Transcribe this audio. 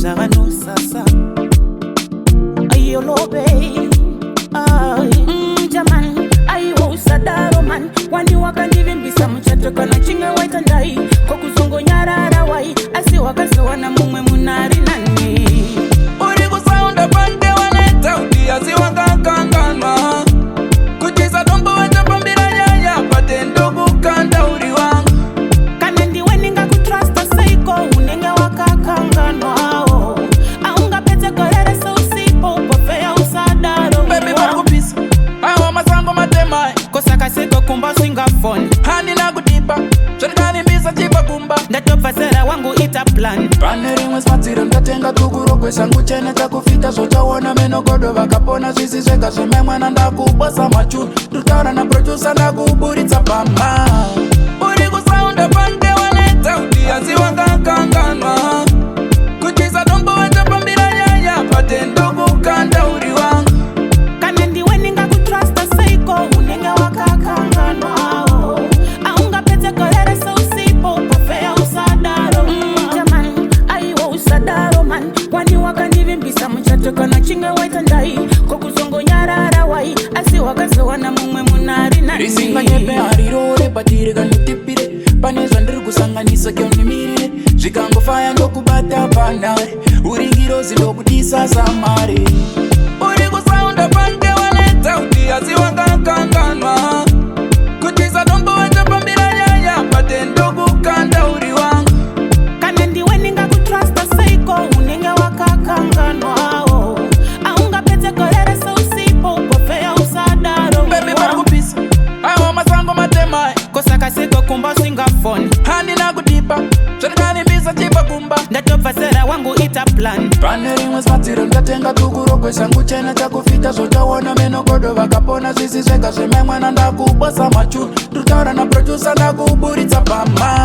Zagano sasa Ayolo babe Jaman Ayo usadaro man Wani wakandivi mbisa mchato kana chinga waita ndai Kokuzongo nyarara wai Asi wakasi wana mumwe munari nani Urigu saunda pante wanaita uti Asi wakakanganwa Kuchisa dombo wanja pambira nyanya Pate ndogu kanda uri wangu Kanendi weninga kutrasta seiko Unenge wakakanganwa Aunga pete korere so usipo Upofea usadaro Baby wakupisa Awa masango matemai Kosaka seko kumba singa phone Hani na kudipa Shorikani misa chipa kumba Ndatopa sera wangu ita plan Paneri mwesmatire mtatenga tukuro kwesangu chene chakufita Socha wana meno kodo wakapona sisi sweka Sememwe na ndakubwasa machu Tutara na producer ndakuburitsa pama Urigu saunda pante wanaita uti Asi wakakanganwa Kuchisa dombo wanja pambira nyanya Pate ndogu kanda uri wangu Kanendi weninga kutrasta seiko Unenge wakakanganwa Aunga pete korere so usipo Upofea usadaro Jaman, ayo usadaro man Wani wakandivi mbisa mchato kana chinga waita ndai Kokuzongo nyarara wai Asi wakasi wana mumwe munari nani Risinga nyepe harirore patire kanutipire Paneza ndiri kusanganisa kyo nimirire Zvikango faya ndokubata panare Uringirozi ndokudisa samare Uri kusaunda pante wanaita uti Asi wakakanganwa Kuchisa dombo wanja pambira nyanya Pate ndogu kanda uri wangu Kanendi weninga kutrasta seiko Unenge wakakanganwa Aunga pete korere so usipo Upofea usadaro Baby wakupisa Awa masango matemai Kosaka seko kumba singa phone Hani na kudipa Shorikani misa chipa kumba Ndatopa sera wangu ita plan Paneri mwesmatire mtatenga tukuro kwesangu chene chakufita Socha wana meno kodo wakapona sisi sweka Sememwe na ndakubwasa machu Tutara na producer ndakuburitsa pama